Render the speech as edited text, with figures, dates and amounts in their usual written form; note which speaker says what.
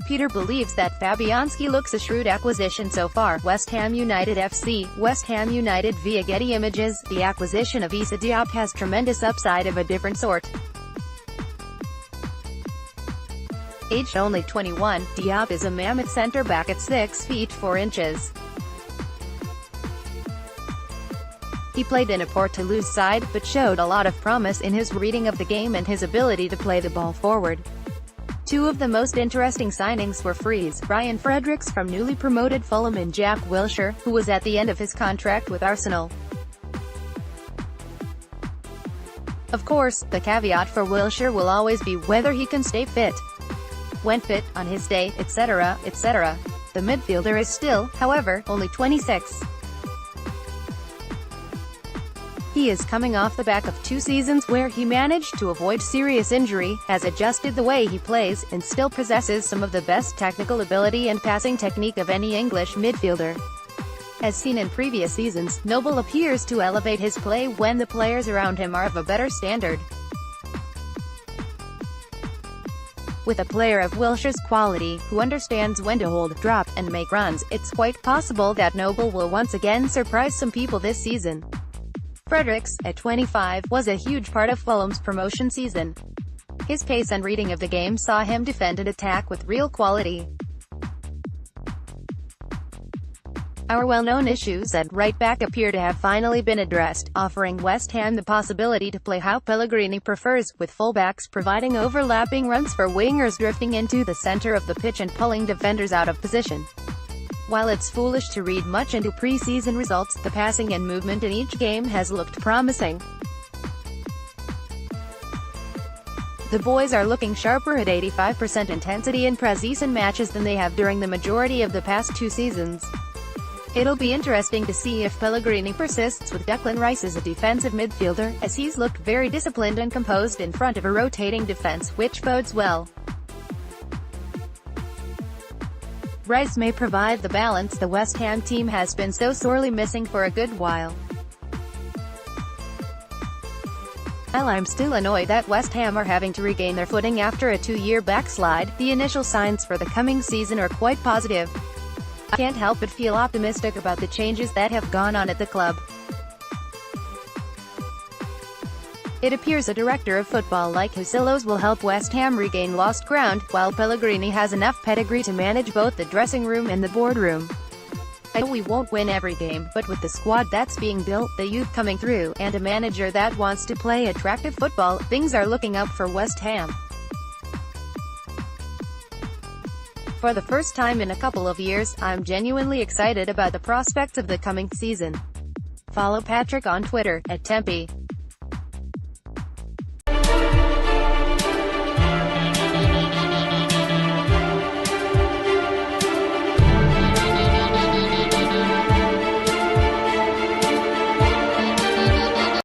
Speaker 1: Peter believes that Fabianski looks a shrewd acquisition so far. West Ham United FC. West Ham United via Getty Images. The acquisition of Issa Diop has tremendous upside of a different sort. Aged only 21, Diop is a mammoth centre-back at 6 feet 4 inches. He played in a poor Toulouse side, but showed a lot of promise in his reading of the game and his ability to play the ball forward. Two of the most interesting signings were Fredericks from newly promoted Fulham and Jack Wilshere, who was at the end of his contract with Arsenal. Of course, the caveat for Wilshere will always be whether he can stay fit. When fit, on his day, etc., etc. The midfielder is still, however, only 26. He is coming off the back of 2 seasons where he managed to avoid serious injury, has adjusted the way he plays, and still possesses some of the best technical ability and passing technique of any English midfielder. As seen in previous seasons, Noble appears to elevate his play when the players around him are of a better standard. With a player of Wilshere's quality, who understands when to hold, drop, and make runs, it's quite possible that Noble will once again surprise some people this season. Fredericks, at 25, was a huge part of Fulham's promotion season. His pace and reading of the game saw him defend and attack with real quality. Our well-known issues at right-back appear to have finally been addressed, offering West Ham the possibility to play how Pellegrini prefers, with fullbacks providing overlapping runs for wingers drifting into the center of the pitch and pulling defenders out of position. While it's foolish to read much into pre-season results, the passing and movement in each game has looked promising. The boys are looking sharper at 85% intensity in pre-season matches than they have during the majority of the past 2 seasons. It'll be interesting to see if Pellegrini persists with Declan Rice as a defensive midfielder, as he's looked very disciplined and composed in front of a rotating defense, which bodes well. Rice may provide the balance the West Ham team has been so sorely missing for a good while. While I'm still annoyed that West Ham are having to regain their footing after a 2-year backslide, the initial signs for the coming season are quite positive. I can't help but feel optimistic about the changes that have gone on at the club. It appears a director of football like Casillas will help West Ham regain lost ground, while Pellegrini has enough pedigree to manage both the dressing room and the boardroom. I know we won't win every game, but with the squad that's being built, the youth coming through, and a manager that wants to play attractive football, things are looking up for West Ham. For the first time in a couple of years, I'm genuinely excited about the prospects of the coming season. Follow Patrick on Twitter, @Tempe.